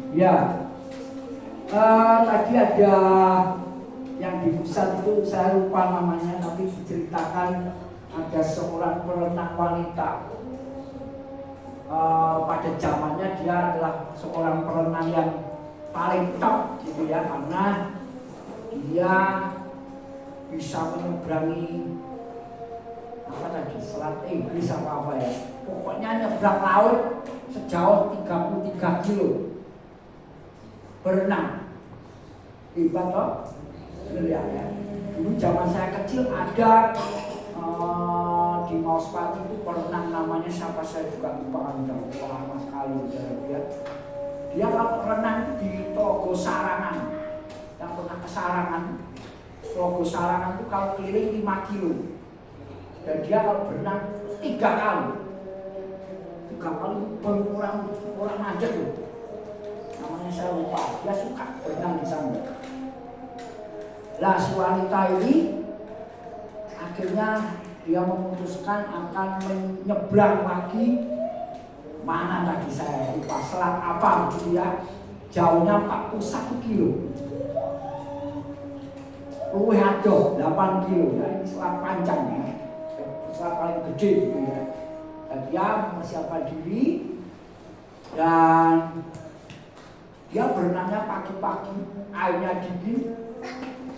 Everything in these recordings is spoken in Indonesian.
Ya, tadi ada yang di pusat itu saya lupa namanya, tapi diceritakan ada seorang perenang wanita. Pada zamannya dia adalah seorang perenang yang paling top gitu ya, karena dia bisa menyeberangi apa tadi, Selat Inggris apa ya, pokoknya nyebrang laut sejauh 33 kilo berenang. Hebat toh? Ya. Dulu zaman saya kecil ada di Mauspati itu perenang namanya siapa saya juga lupa, kan udah lama sekali dia kalau renang di Telaga Sarangan. Yang pernah ke Sarangan, Telaga Sarangan itu kalau keliling 5 kilo dan dia kalau berenang 3 kali orang manjat loh, namanya saya lupa, dia suka berenang di sana. Lah si wanita ini akhirnya dia memutuskan akan menyeberang lagi, mana tadi saya lupa, selat apa gitu ya, jauhnya 41 kilo, luwih adoh 8 kilo ya, ini selat panjang ya, selat paling gede gitu ya. Dan dia mempersiapkan diri dan dia berenangnya pagi-pagi, airnya dingin,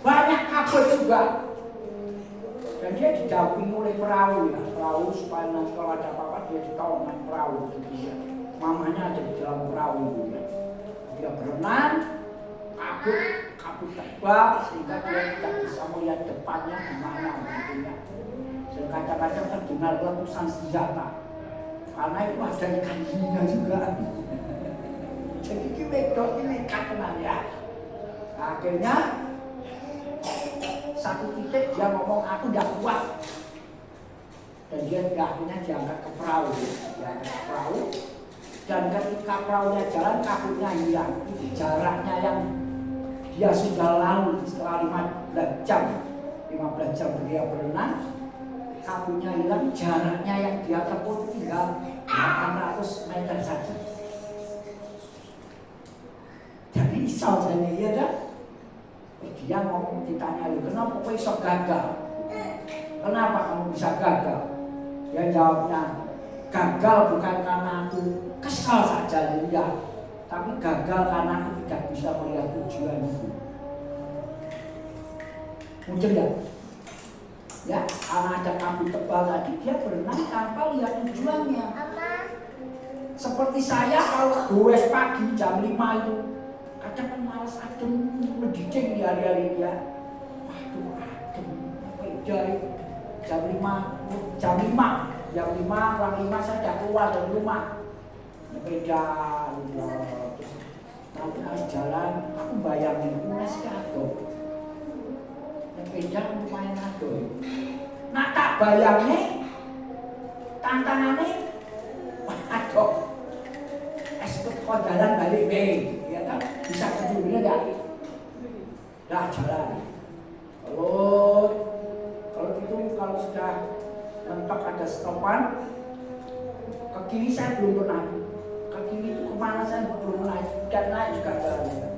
banyak kabut juga. Dan dia didampingi oleh perahu ya, perahu supaya nanti kalau ada apa-apa dia dikawal naik perahu gitu ya. Mamanya ada di dalam perahu gitu ya. Dia berenang, kabut tebal sehingga dia tidak bisa melihat depannya di mana gitu ya. Dan kadang-kadang terdengar letusan senjata, karena itu ada ikan hiunya juga. Jadi ini wedok ini nekat ya. Nah, akhirnya satu titik dia ngomong aku tidak kuat, dan dia akhirnya diangkat ke perahu, dan ketika perahunya jalan kabutnya hilang. Jaraknya yang dia sudah lalu setelah 15 jam dia berenang, kabutnya hilang, jaraknya yang dia tempuh tinggal 800 meter saja. Jadi risau saya ya dah. Dia ngomong, ditanya, kenapa kok bisa gagal? Kenapa kamu bisa gagal? Dia jawabnya, gagal bukan karena aku kesal saja, ya, tapi gagal karena aku tidak bisa melihat tujuanku. Muncul ya? Ya, karena ada kabut tebal tadi, dia berenang tanpa lihat tujuannya. Seperti saya kalau goes pagi jam 5 itu, kadang kan malas adem, mendiding di hari-hari dia. Waduh, adem, beda jam 5 kurang 5 saya sudah keluar dari rumah. Beda, terus nanti harus jalan, aku bayangin, unes kado. Beda lumayan kado. Nah tak bayangin, tantangannya, aduh, esok kau jalan balik deh. Bisa kejunya enggak? Dah jalan. Kalau gitu, kalau sudah mentok ada stopan, ke kiri saya belum pernah. Ke kiri itu kemana saya belum naik, dan naik juga jalannya.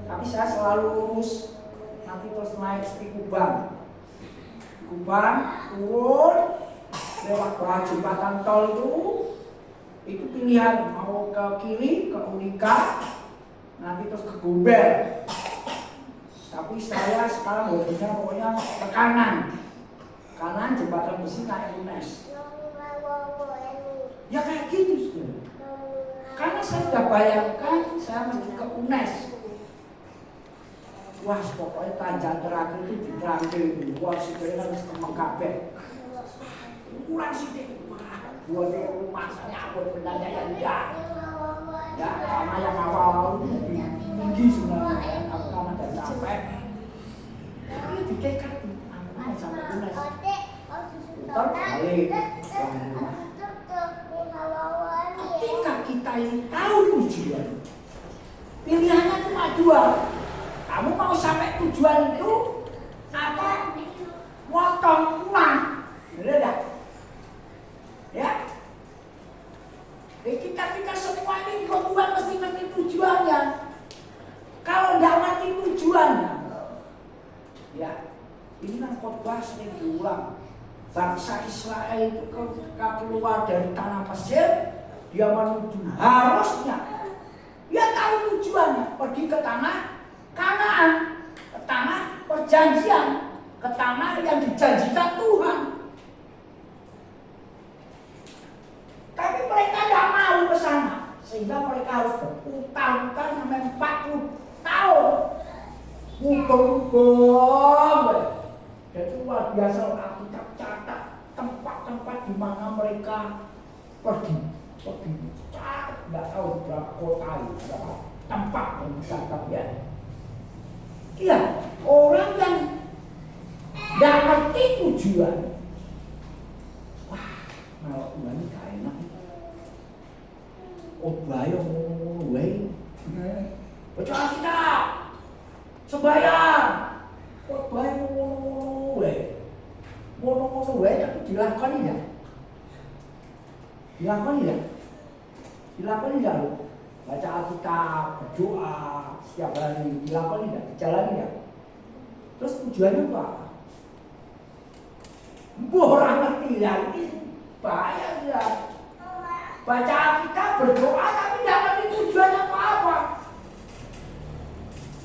Tapi saya selalu lurus, nanti terus naik seperti Kubang, turun, lewat bawah jembatan tol itu pilihan mau ke kiri, ke Unika, nanti terus ke Gombel. Tapi saya sekarang hobinya pokoknya ke kanan jembatan besi naik UNES. Ya kayak gitu sih. Karena saya sudah bayangkan saya mesti ke UNES. Wah, pokoknya tanjakan terakhir itu di Trangkil. Wah, sebenarnya harus ke Mengkabeh. Kurang sih. Wah, buat rumah saya buat bendanya yang enggak. Ya, karena yang awal tinggi sebenarnya, karena ada capek. Ini dikekat, aku sampai UNES. Putar balik. Ketika kita ini tahu tujuan, pilihannya cuma 2. Kamu mau sampai tujuan itu atau motong uang? Bener gak? Ya? Kita semua ini buat mesti tujuannya. tujuannya. Ya, ini kan khotbah sering diulang. Bangsa Israel itu ketika keluar dari tanah Mesir, dia menuju harusnya. Dia tahu tujuannya, pergi ke tanah Kanaan, ke tanah perjanjian, ke tanah yang dijanjikan Tuhan. Tapi mereka tidak mau ke sana, sehingga mereka harus berputar-putar sampai 40 tahun. Muter-muter. Jadi luar biasa Alkitab catat tempat-tempat di mana mereka pergi. Catat, nggak tahu berapa kota itu, berapa tempat yang dicatat ya. Iya, orang yang nggak ngerti tujuan. Wah, kalau Tuhan ini gak enak. Oh bahaya ngono wae. Baca Alkitab. Sembahyang. Oh bahaya ngono wae. Ngono wae tapi dilakoni ya. Dilakoni ya. Dilakoni ya. Baca Alkitab, berdoa setiap hari, dilakoni ya, dijalani ya. Terus tujuannya apa? Orang ngerti ya, ini bahaya ya. Baca Alkitab, berdoa tapi tidak ngerti tujuannya apa.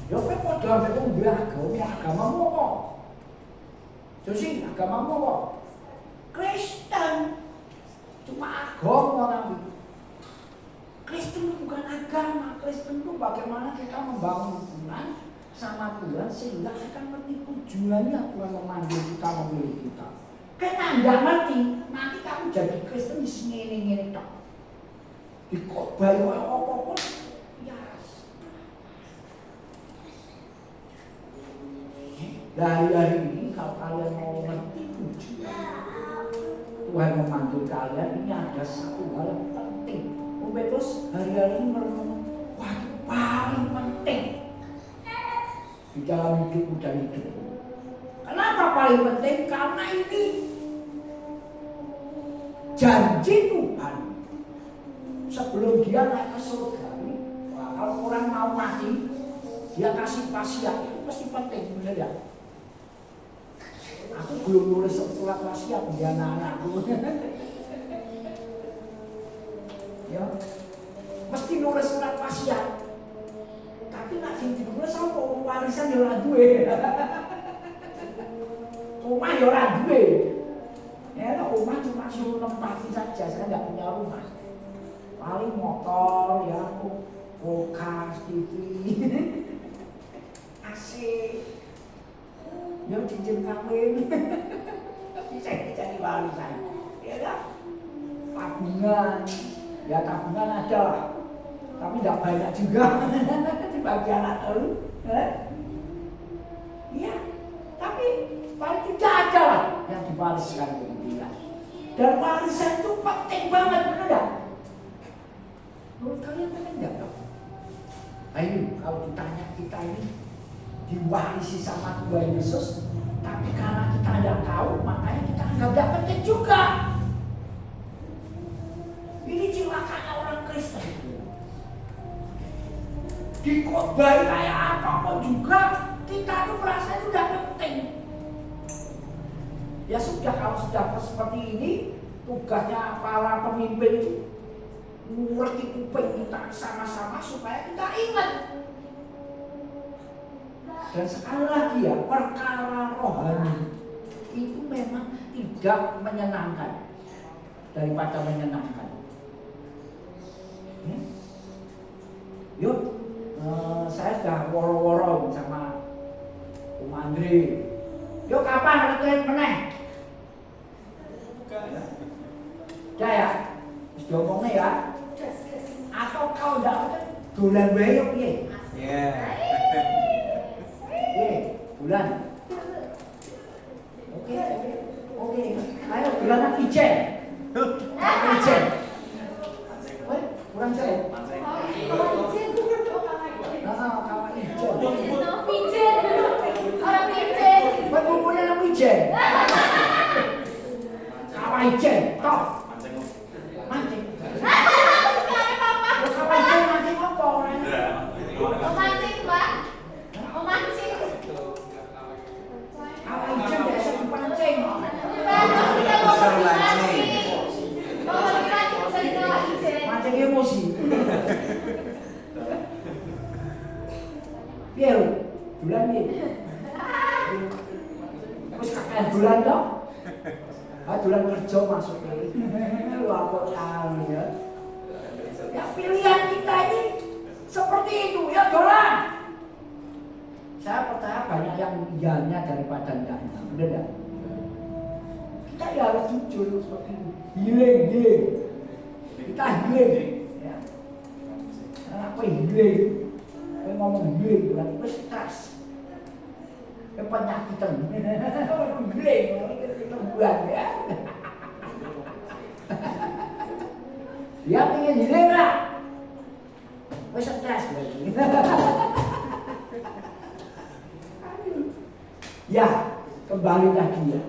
Ya kan pada sampai agamamu kok. Jadi agamamu kok Kristen. Cuma agama tapi. Kristen itu bukan agama. Kristen itu bagaimana kita membangun hubungan sama Tuhan sehingga kita ngerti tujuannya Tuhan memanggil kita, memilih kita. Karena tidak ngerti, nanti kamu jadi Kristen di sini ini tak. Dikotbah apa-apa ya. Dari ini kalau kalian mau ngerti tujuan Tuhan memanggil kalian, ini ada satu hal yang penting. Terus hari-hari ini merenung, wah itu paling penting di dalam hidupmu dan hidupmu. Kenapa paling penting? Karena ini janji Tuhan. Sebelum dia naik ke surga, kalau orang mau mati, dia kasih wasiat, itu pasti penting, benar ya? Aku belum nulis surat wasiat di anak-anakku. Ya, mesti nulis surat wasiat. Tapi nak sing ditulis apa warisan ya ora duwe. Rumah ya ora duwe. Ya, rumah cuma suruh nempati saja, saya enggak punya rumah. Paling motor ya, kulkas, TV, AC, ya cincin kawin, bisa jadi warisan, ya kan? Tabungan, ya tabungan ada lah, tapi tidak banyak juga di bagian atas, ya, tapi paling tidak ada lah yang diwariskan kemudian. Dan warisan itu penting banget, benar enggak? Menurut kalian penting enggak? Ayo, kalau ditanya kita ini diwarisi sama Tuhan Yesus, tapi karena kita tidak tahu, makanya kita anggap penting juga. Ini celakanya orang Kristen. Dikhotbahi kayak apapun juga, kita tuh merasa itu tidak penting. Ya sudah, kalau sudah seperti ini, tugasnya para pemimpin itu ngerti kuping kita sama-sama supaya kita ingat. Dan sekali lagi ya, perkara rohani itu memang tidak menyenangkan daripada menyenangkan. Yuk, saya sudah woro-woro sama Om Andre. Yuk kapan retret meneh? Udah ya, harus diomongnya ya. Atau kau tidak dolan bae yo piye? Iya. Bulan. Oke. Ayo bulan ijen. Ijen. Woi, kurang saya. Kawan ijen. Kawan ijen. Orang ijen. Berkumpulnya nama ijen. Kawan ijen. Toh. Mancing. Kawan ijen mancing apa orangnya? Mancing, Pak. Mancing. Piye lho? Dolan iki. Wis kakek dolan to? Dolan kerja maksudnya. Lu apa kali ya? Ya pilihan kita ini seperti itu ya dolan. Saya percaya banyak yang iyanya daripada enggaknya, bener enggak? Kita ya harus jujur seperti itu. Healing. Kita healing. Ya. Apa healing? Saya ngomong healing berarti itu stres. Penyakitan. Healing, kita buat ya. Dia pengen healing lah. Wes stres berarti. Ya, kembali lagi ya.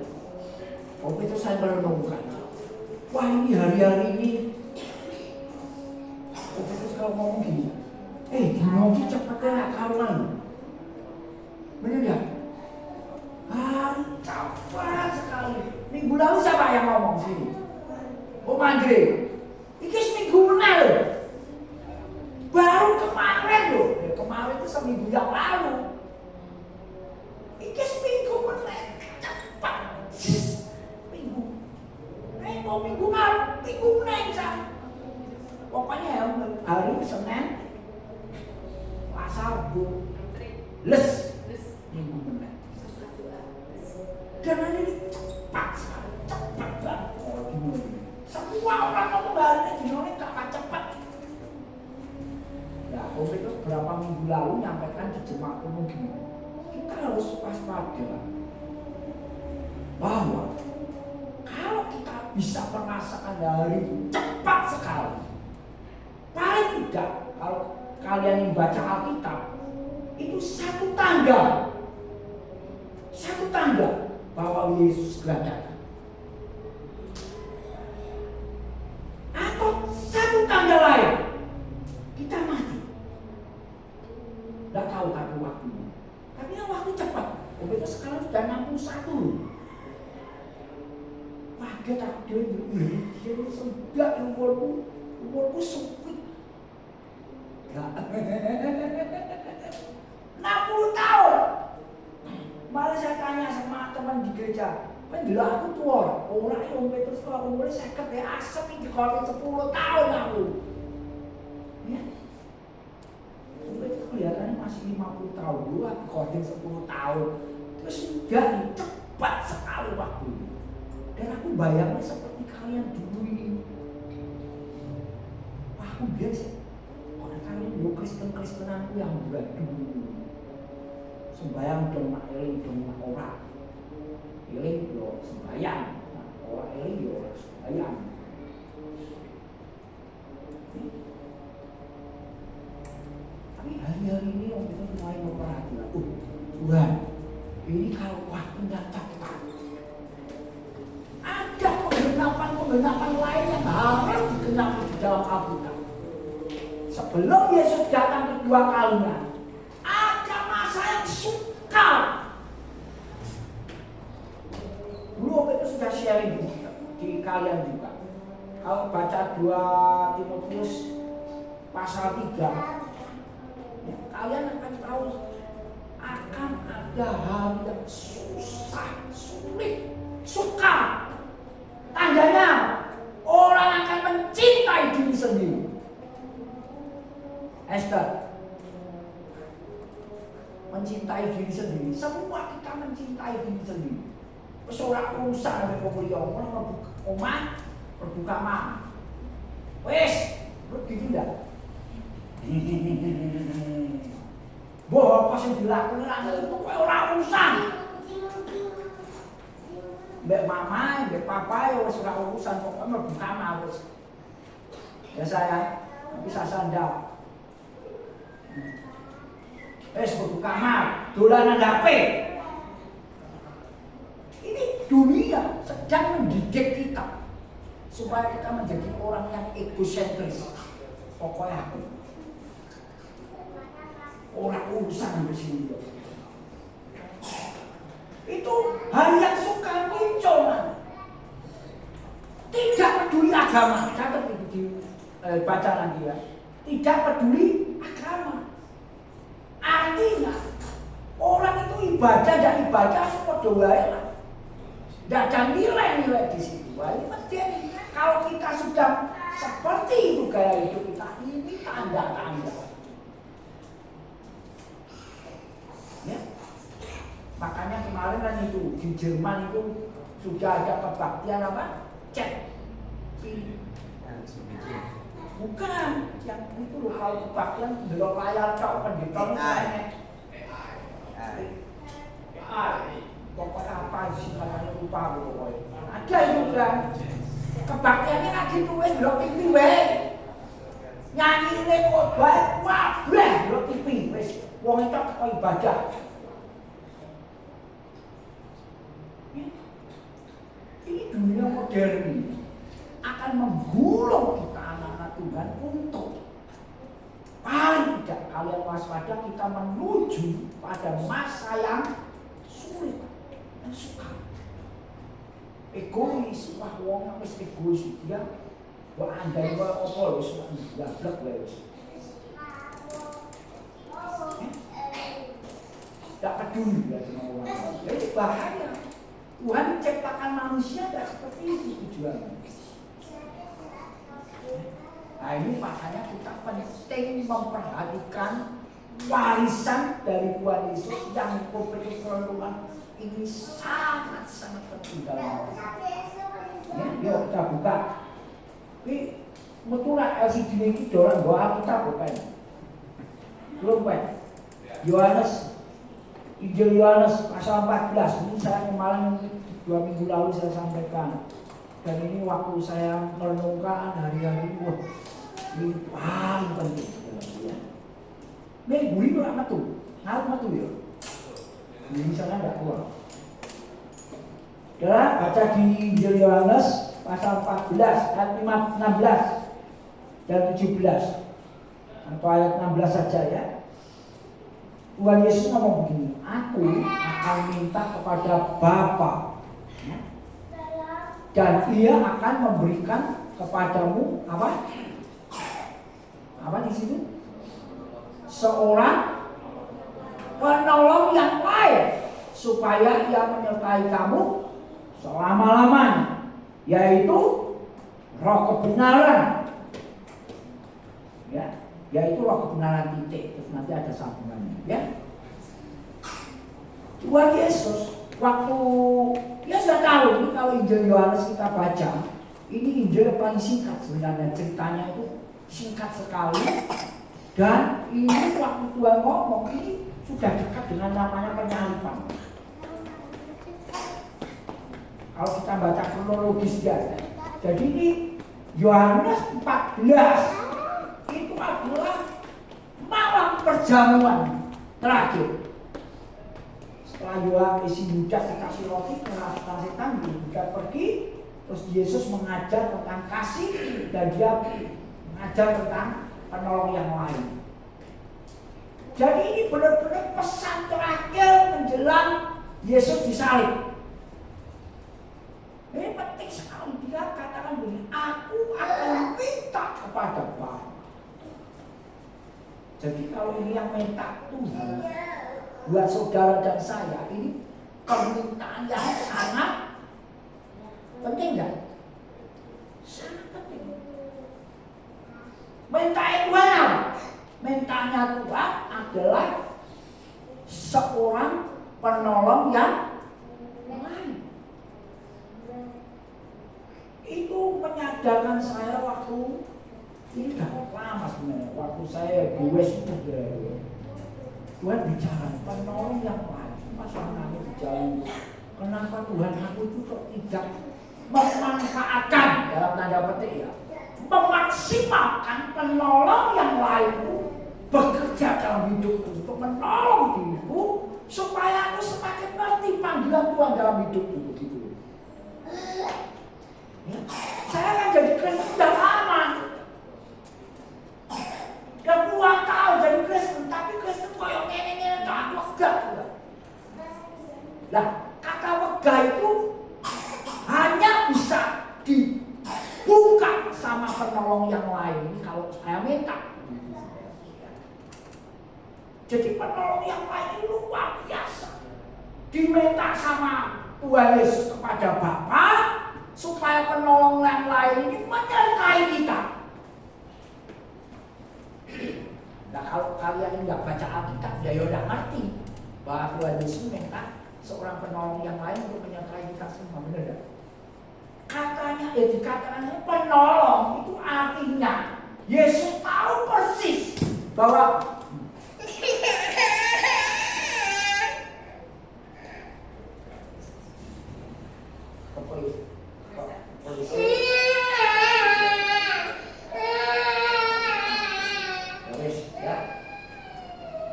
Waktu itu saya merenungkan. Wah ini hari-hari ini. Waktu itu kalau ngomong gini. Dinoki cepetnya gak karuan. Bener ya? Cepat sekali. Minggu lalu siapa yang ngomong sini? Om Andre. Ini seminggu menel. Baru kemarin loh. Kemarin itu seminggu yang lalu. Ini seminggu menel. Cepat. Minggu malam, minggu menel. Pokoknya ya hari Senin, Selasa, Rabu, les. Minggu menel. Dan ini cepat sekali, cepat banget. Semua orang ngomong hari ini gini kapan cepat. Ya, Om itu berapa minggu lalu nyampaikan di jemaat umum gini. Kita harus waspada bahwa kalau kita bisa merasakan hari itu cepat sekali, paling tidak kalau kalian yang baca Alkitab itu satu tanda bahwa Yesus segera datang. Atau satu tanda lain, kita mati. Tidak tahu kapan waktunya. Tapi yang waktu cepat. Begitu sekarang sudah 61. Pakai takdir ini, dia sudah umurku sempit. 60 tahun. Malah saya tanya sama teman di gereja, dulu aku tua orang yang Petrus kalau umurnya saya kete asap ini kalau 10 tahun aku. Ya. Itu kelihatannya masih 50 tahun dulu, aku kalau 10 tahun. Terus sudah cepat sekali waktunya. Dan aku bayangnya seperti kalian dulu ini. Wah, aku biasa. Orang kalian dulu Kristen-Kristenanku yang buat dulu. Sembayang dong mak eling dong mak ora. Eling yo sembayang, ora eling yo ora sembayang. Tapi hari-hari ini orang kita mulai memperhatikan. Tuhan, ini kalau waktunya cepat. Ada penggenapan lain yang harus digenapi di dalam Alkitab. Sebelum Yesus datang kedua kalinya, ada masa yang sukar. Dulu waktu itu sudah sharing di kalian juga. Kalau baca 2 Timotius pasal 3, ya, kalian akan tahu akan ada hal yang susah, sulit, sukar. Tandanya orang akan mencintai diri sendiri. Esther, mencintai diri sendiri. Semua kita mencintai diri sendiri. Seorang urusan dari pembelian orang omah berbuka mama. Wes, lu gitu dah. Boh, pas yang dilakukan itu orang urusan. Mbak mama, mbak papa ya wes ora urusan pokoknya berbuka mama wes. Ya saya, bisa sandal. Berbuka mama, dolanan HP. Ini dunia sedang mendidik kita supaya kita menjadi orang yang egosentris. Pokoknya aku orang urusan di sini. Itu hal yang suka muncul. Tidak peduli agama. Catat itu baca lagi ya. Tidak peduli agama. Artinya ibadah dan ibadah padha wae lah. Tidak ada nilai-nilai di situ. Wah, ini penting. Kalau kita sudah seperti itu gaya hidup kita, ini tanda-tanda. Ya. Makanya kemarin kan itu di Jerman itu sudah ada kebaktian apa? Cek. Bukan, yang itu loh kalau kebaktian belok layar kau pendeta pokoknya apa sih namanya lupa pokoknya. Ada itu kan. Kebaktiannya kan gitu wes belok TV wes. Nyanyi ini khotbah wableh belok TV wes. Wong itu kok ibadah. Ini dunia modern ini akan menggulung kita anak-anak Tuhan untuk paling tidak kalian waspada kita menuju pada masa yang sulit dan sukar. Egois, wah wong wis egois dia, wah andai wae apa wis gablek wae wis. Tidak peduli ya sama orang. Jadi bahaya. Tuhan menciptakan manusia tidak seperti itu tujuannya. Nah ini makanya kita penting memperhatikan warisan dari Tuhan Yesus yang memberi perlindungan ini sangat-sangat penting dalam hidup. Ya, yuk kita buka. Ini betulah LCD ini dorang doa kita bukan. Belum kan? Yohanes, Injil Yohanes pasal 14. Ini saya kemarin 2 minggu lalu saya sampaikan. Dan ini waktu saya merenungkan hari-hari ini paling penting. Minggu ini apa tuh? Apa tuh ya? Ini sana tidak keluar. Adalah baca di Injil Yohanes pasal 14 ayat 16 dan 17 atau ayat 16 saja ya. Tuhan Yesus ngomong begini, aku akan minta kepada Bapa dan Ia akan memberikan kepadamu apa? Apa di situ? Seorang penolong yang lain supaya Ia menyertai kamu selama-lamanya, yaitu Roh kebenaran. Ya, yaitu Roh kebenaran titik. Terus nanti ada sambungannya, ya. Tuhan Yesus waktu dia sudah tahu ini kalau Injil Yohanes kita baca, ini Injil paling singkat sebenarnya, ceritanya itu singkat sekali. Dan ini waktu Tuhan ngomong ini sudah dekat dengan namanya penyaliban. Kalau kita baca kronologis ya. Jadi ini Yohanes 14 itu adalah malam perjamuan terakhir. Setelah Yohanes isi Yudas dikasih roti karena setan Yudas pergi, terus Yesus mengajar tentang kasih dan dia mengajar tentang penolong yang lain. Jadi ini benar-benar pesan terakhir menjelang Yesus disalib. Ini penting sekali, dia katakan begini, aku akan minta kepada Bapa. Jadi kalau ini yang minta Tuhan buat saudara dan saya, ini permintaan yang sangat penting kan? Sangat penting. Minta Tuhan, mintanya Tuhan adalah seorang penolong yang lain. Itu menyadarkan saya waktu ini udah lama sebenarnya. Waktu saya dues itu Tuhan bicara penolong yang lain. Masa nangis di jalan, kenapa Tuhan aku itu kok tidak memanfaatkan dalam tanda petik ya, memaksimalkan penolong yang lain itu bekerja dalam hidupku untuk menolong diriku supaya aku semakin ngerti panggilan Tuhan dalam hidupku begitu. Ya. Saya kan jadi Kristen sudah lama, udah puluhan tahun jadi Kristen, tapi Kristen koyok ngene-ngene tak wegah juga. Nah, kata wegah itu hanya bisa dibuka sama penolong yang lain. Ini kalau saya minta. Jadi penolong yang lain itu luar biasa. diminta sama Tuhan Yesus kepada Bapa supaya penolong yang lain ini menyertai kita. Nah kalau kalian nggak baca Alkitab, ya udah ngerti bahwa Tuhan Yesus minta seorang penolong yang lain untuk menyertai kita semua, benar gak? Katanya, dikatakan penolong itu artinya Yesus tahu persis bahwa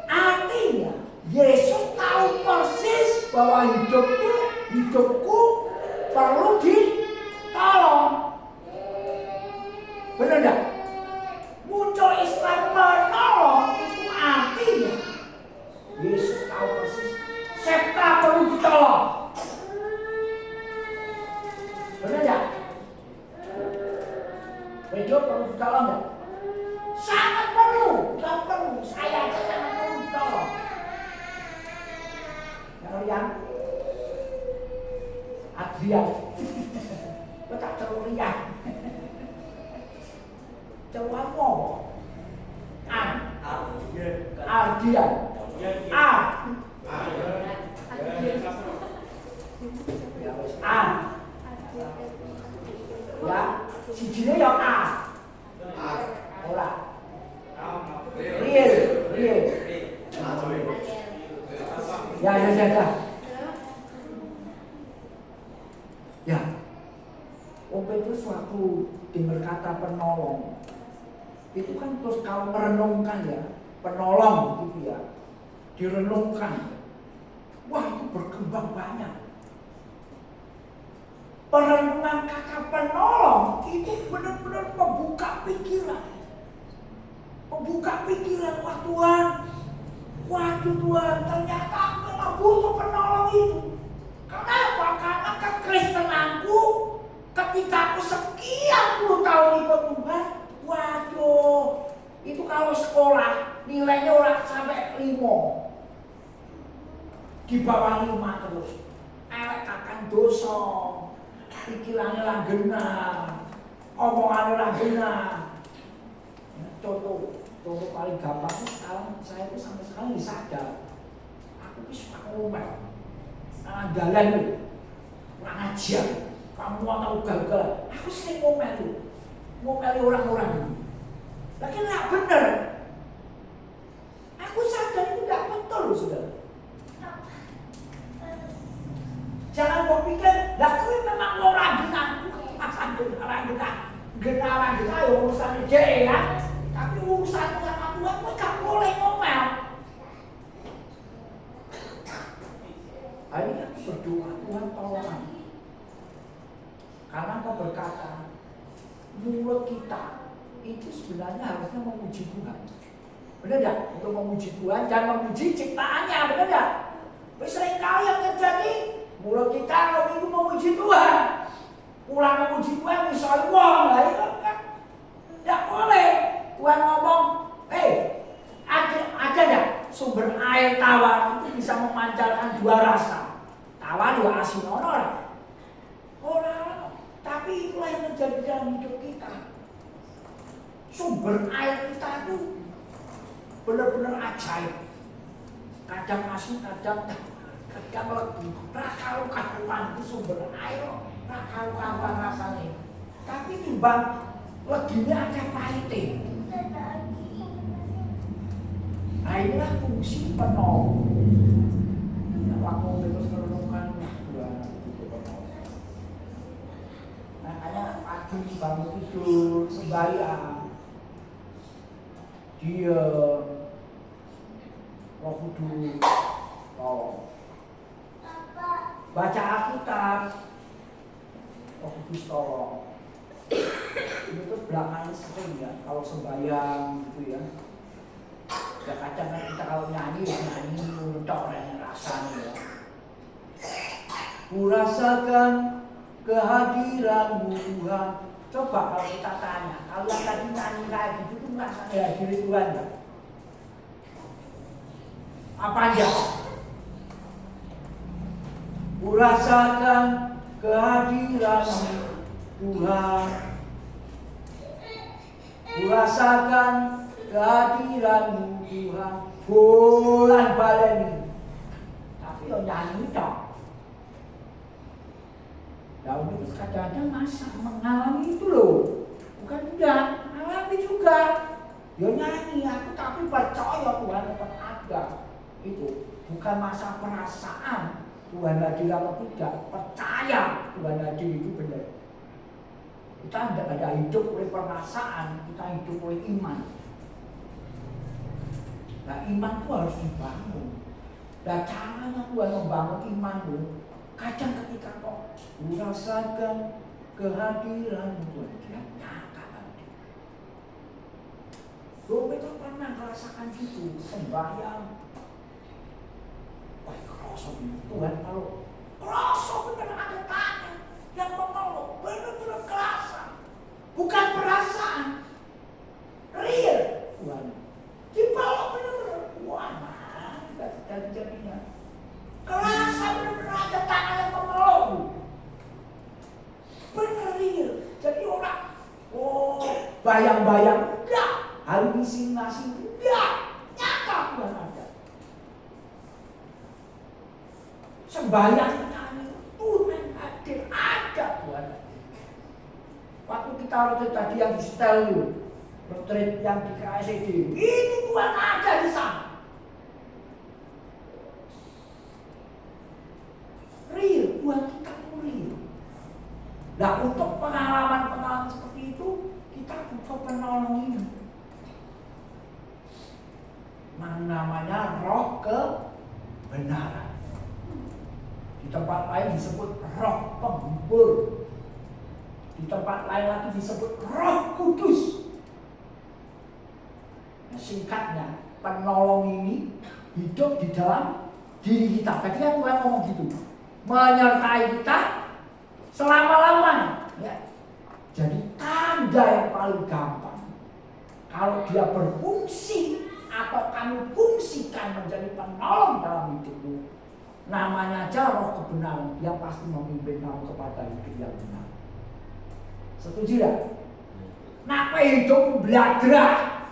artinya Yesus tahu persis bahwa hidupku perlu ditolong. Benar enggak? Muncul istilah menolong itu artinya Yesus tahu persis Septa perlu ditolong. Benar enggak? Bejo perlu ditolong enggak? Sangat perlu, tidak perlu. Saya aja sangat perlu ditolong. Kalian Adrian Betak celulian Celuan mau Ardian ya sijine ya ora real ya ya Petrus waktu dengar kata penolong itu kan terus kalau merenungkan ya penolong gitu ya direnungkan, wah itu berkembang banyak. Perenungan kata penolong itu benar-benar membuka pikiran. Wah Tuhan, waduh Tuhan, ternyata aku memang butuh penolong itu. Kenapa? Karena kekristenanku ketika aku sekian puluh tahun ikut Tuhan, waduh, itu kalau sekolah nilainya orang sampai 5, di bawah 5 terus. Elek akan dosa, pikirannya langgena, omongannya langgena. Contoh paling gampang sekarang saya itu sampai sekarang sadar, aku suka ngomel, jalan itu, kurang ajar, kamu tahu gagal. Aku sering ngomel orang-orang itu. Tapi nggak benar. Aku sadar itu nggak betul, saudara. Jangan kau pikir, aku memang orang genah, genah ya urusan dia ya. Tapi urusan sama Tuhan pun gak boleh ngomel. Hari ini aku berdoa, Tuhan tolong aku. Karena kau berkata, mulut kita itu sebenarnya harusnya memuji Tuhan. Benar tidak? Untuk memuji Tuhan dan memuji ciptaannya, benar tidak? Sering kali yang terjadi, mulut kita kalau itu memuji Tuhan, pulang memuji Tuhan misalnya uang lah itu kan tidak boleh. Tuhan ngomong, ada enggak sumber air tawar itu bisa memancarkan 2 rasa. Tawar juga asin orang. Tapi itulah yang terjadi dalam hidup kita. Sumber air kita itu benar-benar ajaib. Kadang asin, kadang lagi. Rakalu-kaluan itu sumber air, rakalu-kaluan rasanya. Tapi timbang leginya ada pahitnya. Nah inilah fungsi penolong. Waktu terus merenungkan itu penolong. Makanya pagi bangun tidur sembahyang, dia Roh Kudus tolong. Baca Alkitab, Roh Kudus tolong. Ini terus belakangan sering ya kalau sembahyang gitu ya. Ya kadang kan kita kalau nyanyi untuk rasanya ya. Kurasakan kehadiranmu Tuhan. Coba kalau kita tanya, kalau yang tadi nyanyi kayak gitu tuh rasanya hadiri Tuhan ya? Apa aja? Kurasakan kehadiran-Mu Tuhan. Kurasakan kehadiran-Mu Tuhan. Bulan baleni. Tapi yo nyanyi tok. Daud itu kadang-kadang masa mengalami itu loh. Bukan tidak, alami juga. Ya nyanyi aku tapi percaya Tuhan tetap ada. Itu bukan masa perasaan Tuhan hadir atau tidak, percaya Tuhan hadir itu benar. Kita tidak ada hidup oleh perasaan, kita hidup oleh iman. Nah iman itu harus dibangun. Dan caranya Tuhan membangun iman itu kadang ketika kok merasakan kehadiran Tuhan, dia nyata hadir. Loh, kita pernah merasakan gitu, sembahyang. Wah, kerasa Tuhan kalau kerasa benar ada tangan yang menolong, benar-benar kerasa. Bukan perasaan, real Tuhan. Dipeluk benar-benar, wah, nah, jadi-jadinya. Kerasa benar-benar ada tangan yang memeluk. Benar real. Jadi orang, oh bayang-bayang enggak, halusinasi enggak, nyata Tuhan ada. Sembahyang nyanyi Tuhan hadir, ada Tuhan. Waktu kita retreat tadi yang di setel itu, retreat yang di KSD, itu Tuhan ada di sana. Real, Tuhan kita itu real. Nah untuk pengalaman-pengalaman seperti itu, kita butuh penolong ini. Namanya roh kebenaran. Di tempat lain disebut roh penghibur. Di tempat lain lagi disebut roh kudus. Nah, singkatnya, penolong ini hidup di dalam diri kita. Tadi kan Tuhan ngomong gitu, menyertai kita selama-lamanya. Ya. Jadi tanda yang paling gampang kalau dia berfungsi atau kamu fungsikan menjadi penolong dalam hidupmu, namanya aja roh kebenaran, dia pasti memimpin kamu kepada hidup yang benar. Setuju ya? Napa hidup belajar?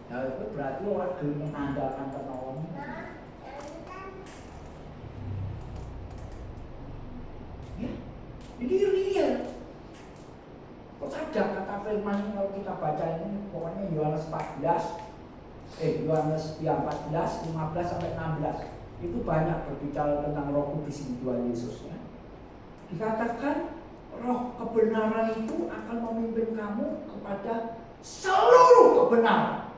Ya itu berarti orang gelem mengandalkan penolong. Ya, jadi real. Kok ada kata firman kalau kita baca ini, pokoknya Yohanes 14, Yohanes 14, 15 sampai 16. Itu banyak berbicara tentang roh kudus ini Tuhan Yesus ya. Dikatakan roh kebenaran itu akan memimpin kamu kepada seluruh kebenaran.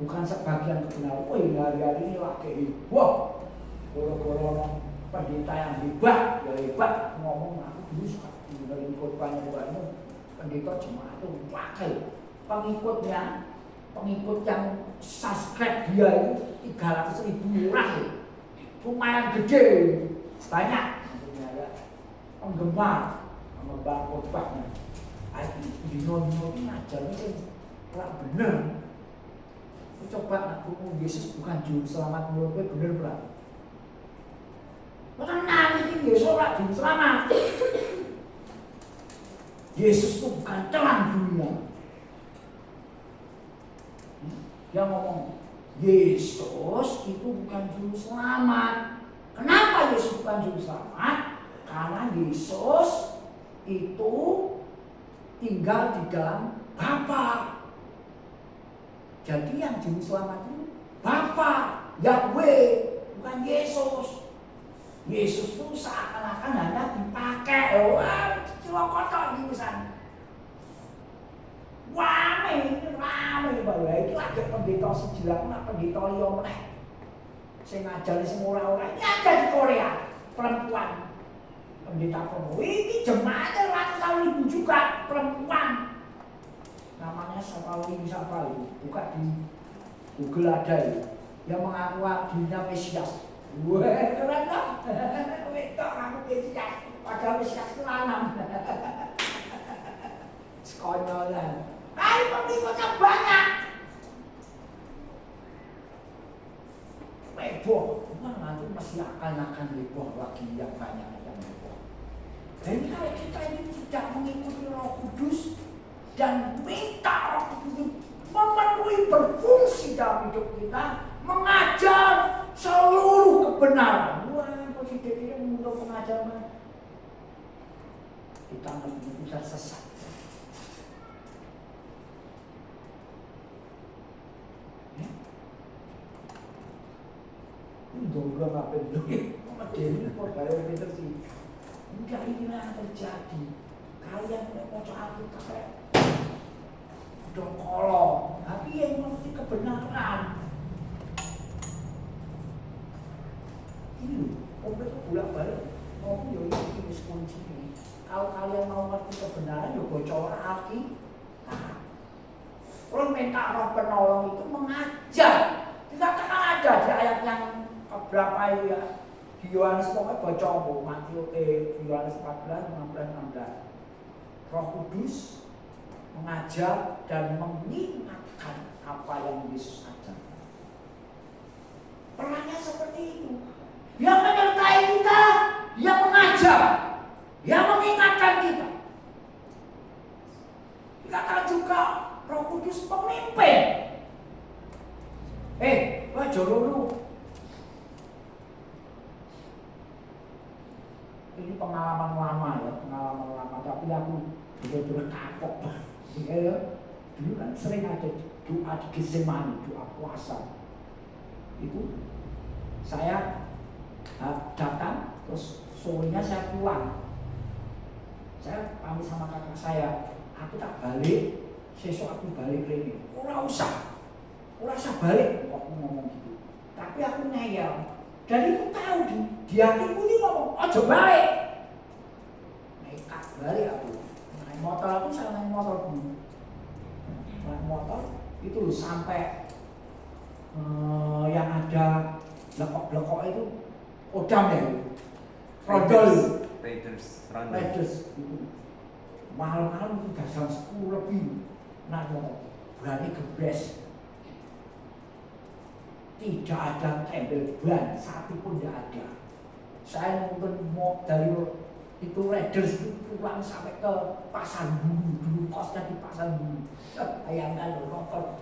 Bukan sebagian kebenaran. Oh hari-hari ini lagi wah, goro-goro pendeta yang hebat, ya hebat ngomong aku dulu suka dengerin khotbahnya Tuhan. Pendeta jemaat itu wakil pengikutnya, pengikut yang subscribe dia itu 300.000 orang, lumayan gede, banyak penggemar khotbahnya. Dino-dino ini ngajarnya sih kurang bener. Coba nak Yesus bukan juru selamat menurut gue bener berarti. Tenang ini Yesus ora juru selamat. Yesus itu bukan terang dunia. Dia ngomong Yesus itu bukan juru selamat. Kenapa Yesus bukan juru selamat? Karena Yesus itu tinggal di dalam Bapa. Jadi yang juru selamat itu Bapa, Yahweh, bukan Yesus. Yesus itu seakan-akan hanya dipakai, wah, cilokotok di sana. Rame bahwa itu ada pendeta sejilang, pendeta liya meneh. Sing ngajari semua orang-orang ini ada di Korea, perempuan. Pendeta perempuan, ini jemaatnya ratusan ribu juga perempuan. Namanya Sapali, buka di Google ada ya. Yang mengaku dirinya Mesias. Wah, keren tak? Wetok aku Mesias, padahal Mesias itu lanang. Sekonyolan. Hai pengikutnya banyak. heboh. Wah, nanti masih akan heboh lagi yang banyak yang heboh. Dan kalau kita ini tidak mengikuti Roh Kudus dan minta Roh Kudus memenuhi berfungsi dalam hidup kita, mengajar seluruh kebenaran. Wah, kok tidak dia untuk pengajaran kita bisa sesat. Juga nggak peduli, jadi perkara pinter sih. Enggak, inilah yang terjadi. Kalian mau Alkitab udah kolong, tapi yang mengerti kebenaran. Ini loh, itu bolak-balik ngomong ya ini kunci ini. Kalau kalian mau mengerti kebenaran, ya bocor Alkitab. Orang minta Roh penolong itu mengajar. Dikatakan ada di ayat yang berapa ya? Di Yohanes pokoknya bocor Yohanes 14, 15, 16. Roh Kudus mengajar dan mengingatkan apa yang Yesus ajar. Perannya seperti itu. Yang menyertai kita, yang mengajar, yang mengingatkan kita. Dikatakan juga Roh Kudus pemimpin. Jololo. Ini pengalaman lama ya, tapi aku benar-benar kapok. Ya, dulu kan sering ada doa di Getsemani, doa puasa. Itu saya datang, terus sorenya saya pulang. Saya pamit sama kakak saya, aku tak balik, sesok aku balik lagi. Ora usah balik, aku ngomong gitu. Tapi aku ngeyel. Dan itu tahu di hatiku ini ngomong, ojo balik. Nekat balik aku. Naik motor aku, saya naik motor dulu. Naik motor itu loh sampai yang ada lekok-lekok itu odam ya. Rodol. Raiders itu. Malam-malam itu udah jam 10 lebih. Naik motor, berani gebes. Tidak ada tembel ban, satu pun tidak ada. Saya nonton dari itu Raiders itu pulang sampai ke Pasar Bulu, dulu kosnya di Pasar Bulu. Bayangkan motor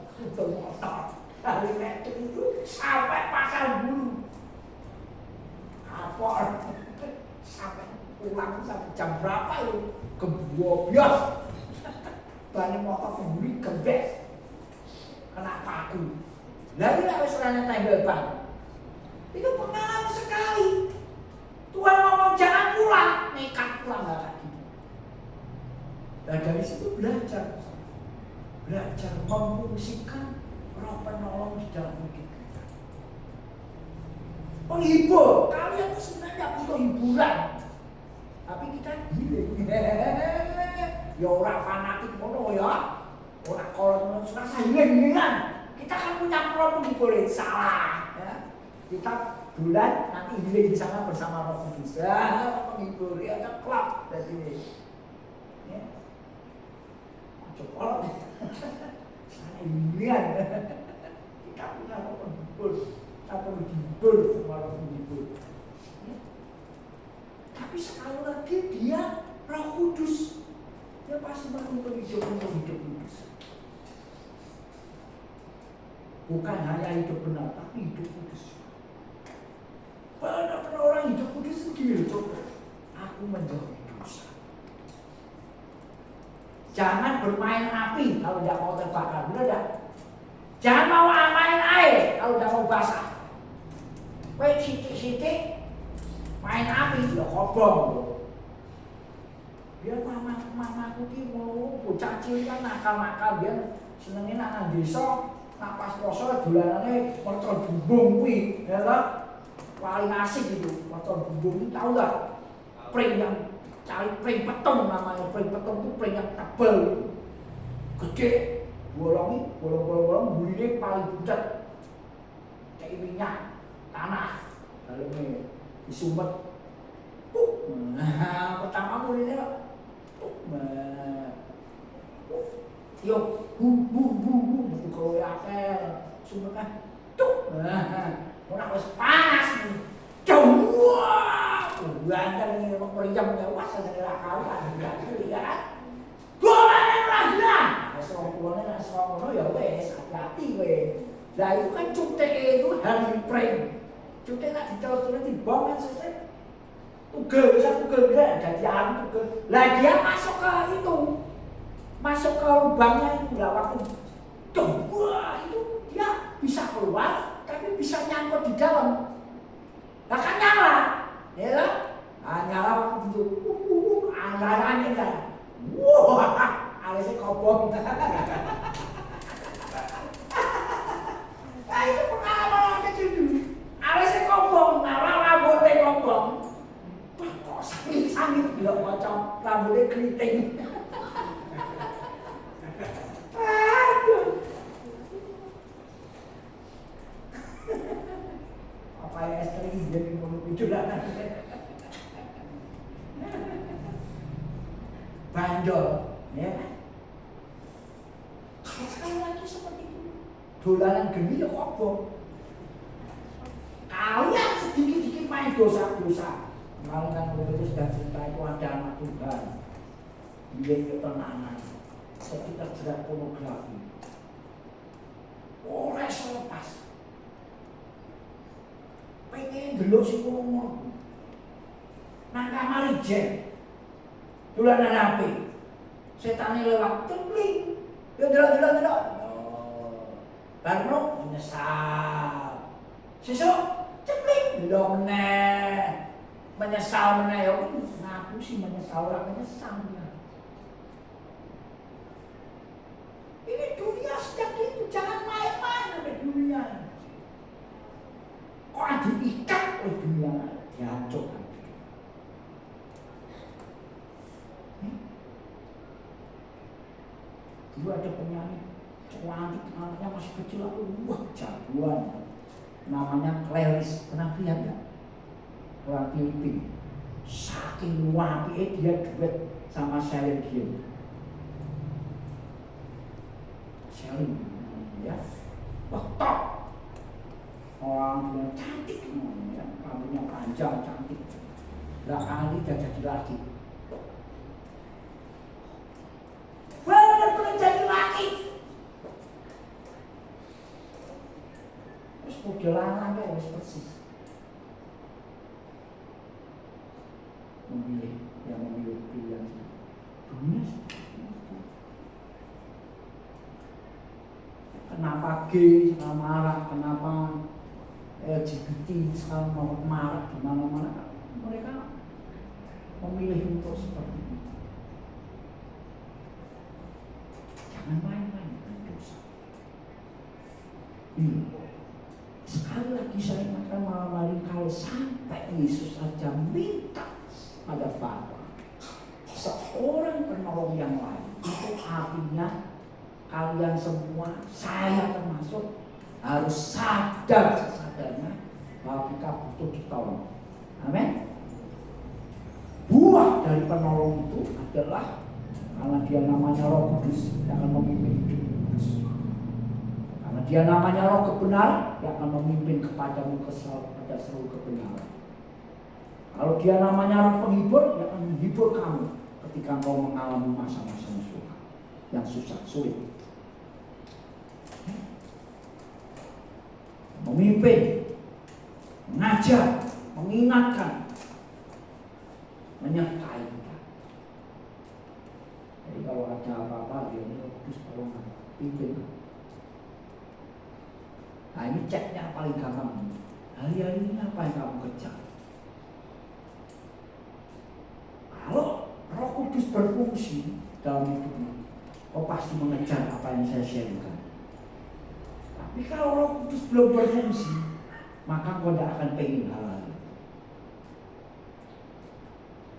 dari Raiders itu sampai Pasar Bulu. Apa? Sampai pulang sampai jam berapa itu? Kebuabias. Banyak motor kembali kebes. Kena paku. Lalu harus serana tembel ban. Itu pengalaman sekali. Tuhan ngomong jangan pulang, nekat pulang nggak lagi. Nah dari situ belajar memfungsikan Roh penolong di dalam hidup kita. Penghibur, kalian itu sebenarnya butuh hiburan, tapi kita healing. Ya orang fanatik mono ya, orang kolon serasa healing-healingan. Kita kan punya Roh boleh salah, ya. Kita bulan nanti healing di sana bersama Roh Kudus. Penghibur, ya ada klub dari sini. Ya. Coba sana healingan. Kita punya Roh penghibur, kita perlu dihibur sama Roh penghibur. Ya. Tapi sekali lagi dia Roh Kudus, dia pasti untuk hidup kudus. Bukan hanya hidup benar, tapi hidup kudus. Benar-benar orang hidup kudus itu gini loh. Aku menjauhi dosa. Jangan bermain api kalau tidak mau terbakar, benar tidak? Jangan mau main air kalau tidak mau basah. Wait, sitik-sitik main api, ya kobong. Biar mamaku ki mau bocah cilik kan nakal-nakal, dia senengin anak desa. Nah pas poso dolanane mercon bumbung kuwi, ya lah. Paling asik itu, mercon bumbung itu tahu enggak? Pring yang cari pring petong namanya, pring petong itu pring yang tebal. Gede, bolong-bolong buline paling budet. Kayak minyak tanah dalamnya disumet. Nah, pertama buline yo bu gitu kalau ya sumpah tuh Ora wis panas nih. Wah, ganteng ini meriam wah sadare ra karuan ya kan. Golane lagi lah. Wis ngono nek ngono ya wis hati-hati kowe. Lah itu kan cuteke itu hand frame. Cutek tak dicocoknya di bom kan selesai. Tugel, bisa tugel gak ada jalan tugel. Lah dia masuk ke itu, masuk ke lubangnya itu lah waktu wah itu dia bisa keluar, tapi bisa nyangkut di dalam. Lah kan nyala, ya kan? Nah, nyala waktu itu, anggarannya kan, wah, alisnya kobong. Nah itu pengalaman kecil dulu. Alisnya kobong, rambutnya kobong. Wah kok sakit-sakit bila kocok, rambutnya keriting. Aduh. Apa ya es krim jadi ngomong-ngomong bandol, ya kan? Sekali lagi seperti itu. Dolanan geni ya kobong. Kalian sedikit-sedikit main dosa-dosa. Kemarin kan itu sudah cerita itu ada anak Tuhan. Dia ketenangan. Ketika jerat pornografi. Ora iso lepas. Pengen delok sing ngono. Nang kamar ijen. Dolanan HP. Setane lewat tepling. Yo delok. Baru menyesal. Sesuk cepling belum meneh. Menyesal meneh yo ngaku sih menyesal ora menyesal. Ini dunia sejak itu jangan main-main sama dunia. Kok ada ikat oleh dunia dihancurkan. Dulu ada penyanyi cantik, anaknya masih kecil aku, wah jagoan. Namanya Clarice, pernah lihat nggak? Orang Filipina. Saking wapinya dia duet sama Celine Dion. Celine, ya, wah top. Orang yang cantik, ya, rambutnya panjang, cantik. Gak kali dia jadi laki. Benar-benar jadi laki. Terus modelan ya harus persis. Memilih pilihan dunia. Kenapa gay sekarang marah, kenapa LGBT sekarang mau marah di mana-mana? Mereka memilih untuk seperti itu. Jangan main-main dengan dosa. Sekali lagi saya ingatkan malam hari kalau sampai Yesus saja minta pada Bapa seorang penolong yang lain, itu artinya kalian semua, saya termasuk, harus sadar sesadarnya bahwa kita butuh ditolong. Amin. Buah dari penolong itu adalah karena dia namanya Roh Kudus yang akan memimpin hidup. Karena dia namanya Roh kebenaran yang akan memimpin kepadamu kepada seluruh kebenaran. Kalau dia namanya Roh penghibur, dia akan menghibur kamu ketika kau mengalami masa-masa yang susah, sulit. Memimpin, mengajar, mengingatkan, menyertai kita. Jadi kalau ada apa-apa dia ini Kudus tolong pimpin. Nah ini ceknya paling gampang. Hari-hari ini apa yang kamu kejar? Kalau Roh Kudus berfungsi dalam hidupmu, kau pasti mengejar apa yang saya sharingkan. Tapi kalau Roh Kudus belum berfungsi, maka kau tidak akan pengen hal-hal.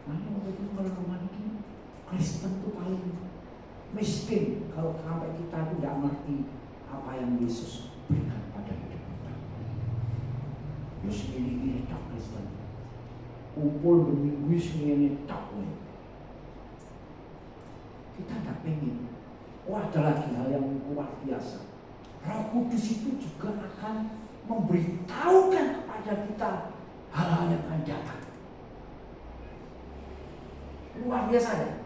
Mana waktu itu kalau rumah ini Kristen itu paling miskin kalau sampai kita tidak mengerti apa yang Yesus berikan pada hidup kita. Yesus ini tak Kristen. Kumpul berminggu ini tak boleh. Kita tidak pengen. Ada lagi hal yang luar biasa. Roh Kudus itu juga akan memberitahukan luar biasa ya.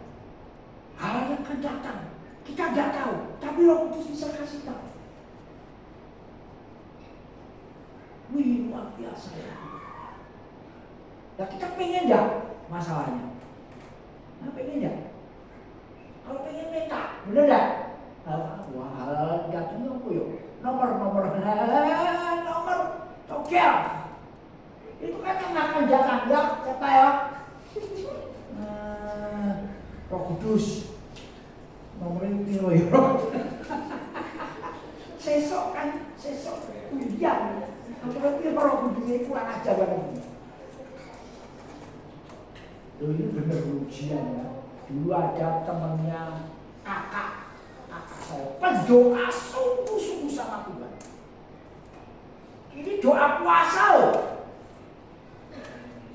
Hal yang akan datang kita nggak tahu, tapi Roh Kudus bisa kasih tahu. Wih, luar biasa ya. Nah, kita pengen nggak masalahnya? Nah, pengen nggak? Kalau pengen minta, bener nggak? Wah, hal datangnya apa yuk? Nomor, togel. Itu kan yang akan datang, ya, siapa ya? Roh Kudus. Nomornya piro ya? Sesok ujian. Tapi Roh Kudus kurang ajar banget. Ini bener ujian ya. Dulu ada temennya kakak saya pendoa sungguh-sungguh sama Tuhan. Ini doa puasa loh.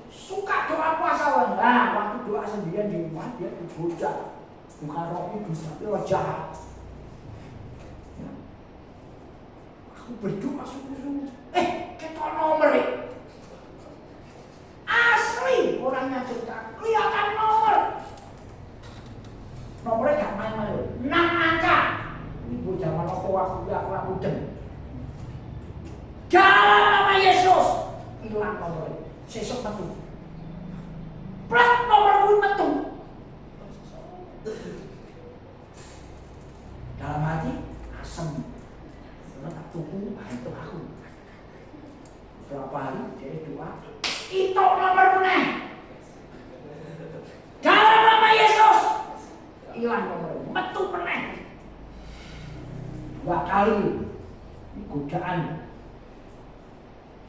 Suka doa puasa loh. Nah, waktu doa sendirian di rumah dia digoda. Bukan Roh Kudus tapi roh jahat. Ya. Aku berdoa sungguh-sungguh. Kita nomor asli orangnya cerita, kelihatan nomornya gak main-main loh, 6 angka. Ibu zaman apa waktu aku den. Dalam nama Yesus hilang nomornya, sesok metu. Plat nomor metu. Dalam hati asem, karena tak tuku, itu aku. Berapa hari dia doa, itu nomor meneh. Dalam nama Yesus hilang nomor, metu meneh. 2 kali godaan.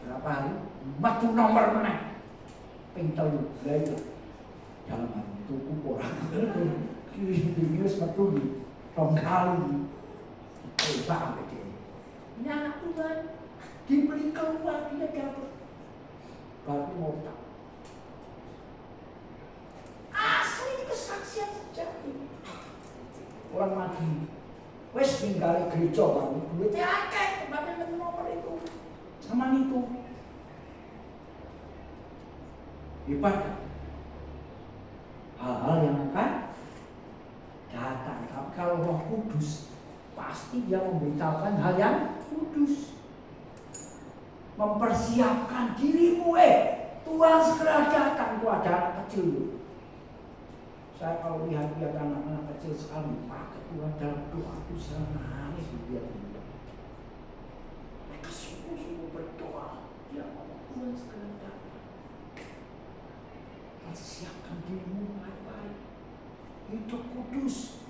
Berapa hari metu nomor meneh. Ping 3 lha itu. Dalam hati tuku orang. Yesus metu 2 kali. Hebat dia. Ini anak Tuhan. Diberi keluar dia dapat. Baru mau tak. Asli kesaksian sejati. Orang mati. Wes tinggal gereja kan. Duitnya akeh, tapi nomor itu. Sama itu. Hebat. Hal-hal yang akan datang. Tapi kalau Roh Kudus pasti dia memberitahukan hal yang kudus. Mempersiapkan dirimu, Tuhan segera datang. Itu ada anak kecil. Saya kalau lihat anak-anak kecil sekali pakai Tuhan dalam doa itu saya nangis lihat ini. Mereka sungguh-sungguh berdoa. Ya Allah, Tuhan segera datang. Persiapkan dirimu baik-baik. Hidup kudus.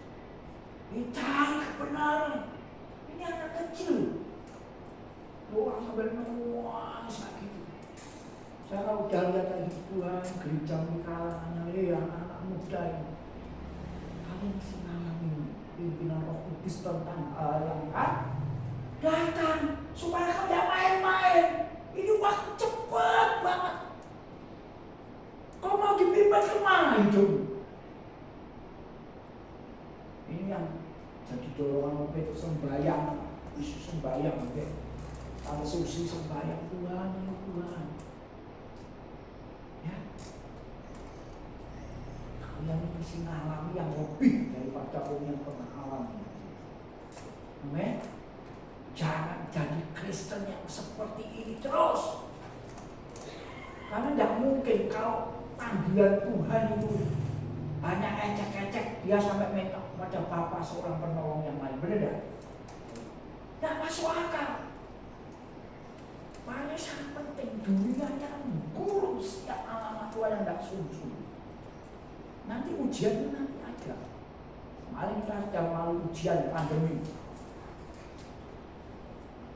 Cari kebenaran. Ini anak kecil. Doa sambil nangis gitu. Saya kalau udah lihat lagi Tuhan, gereja kalangannya, anak-anak muda ini, kalian masih ngalamin pimpinan Roh Kudus tentang hal yang akan datang, supaya kalian tidak main-main. Ini waktu cepat banget. Kau mau dipimpin kemana hidup? Ini yang jadi dorongan itu sembahyang, isu sembahyang, kalau susi sembahyang Tuhan, Tuhan. Ya, kalian mesti mengalami yang lebih daripada yang pernah alami. Amin. Jangan jadi Kristen yang seperti ini terus. Karena tidak mungkin kalau panggilan Tuhan itu banyak ecek-ecek, dia sampai minta kepada Bapa seorang penolong yang lain. Benar tidak? Tidak masuk akal. Makanya sangat penting dunianya guru setiap anak-anak tua yang tidak sungguh. Nanti ujian itu nanti ada. Kemarin kita sudah melalui ujian pandemi.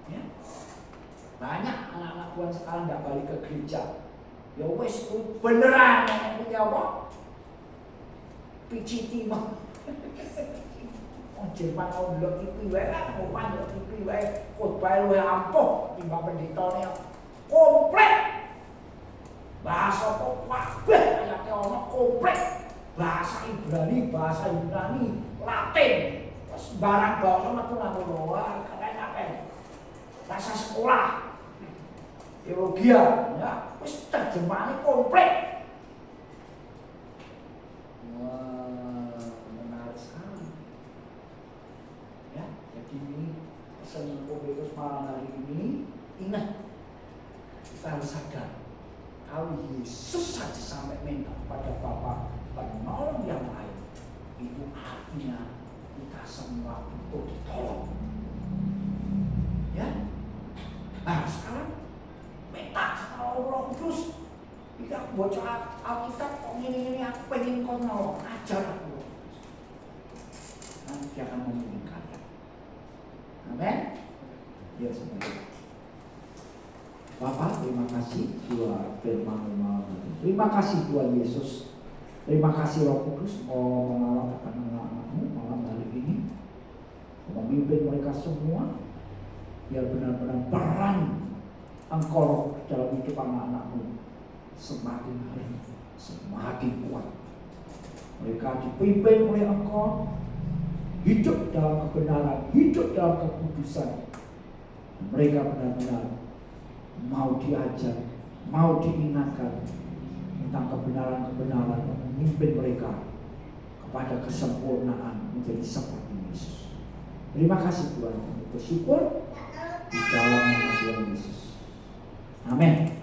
Ya. Banyak anak-anak Tuhan sekarang tidak balik ke gereja. Ya wes beneran yang itu apa? PCT mah. Jerman mau delok TV wae kan, mau delok TV wae khotbah luwih ampuh timbang pendetane komplit. Bahasa kok kabeh ayate ana komplit. Bahasa Ibrani, bahasa Yunani, Latin. Wes barang basa metu nang ngono keren kabeh. Bahasa sekolah. Teologi ya, wes terjemahane komplit. Wah, saudara sadar, kalau Yesus saja sampai minta kepada Bapa penolong yang lain, itu artinya kita semua butuh ditolong. Ya, nah sekarang minta sama Roh Kudus, kita baca Alkitab kok ini aku pengen kau nolong, ajar aku. Nanti dia akan memulihkan. Amin. Ya sebenarnya. Bapak, terima kasih buat firman malam ini. Terima kasih Tuhan Yesus. Terima kasih Roh Kudus mengawal anak-anakmu malam hari ini, memimpin mereka semua, biar benar-benar peran Engkau dalam hidup anak-anakmu semakin hari semakin kuat. Mereka dipimpin oleh Engkau, hidup dalam kebenaran, hidup dalam kekudusan. Mereka benar-benar mau diajar, mau diingatkan tentang kebenaran-kebenaran yang memimpin mereka kepada kesempurnaan menjadi seperti Yesus. Terima kasih Tuhan, bersyukur di dalam nama Tuhan Yesus. Amin.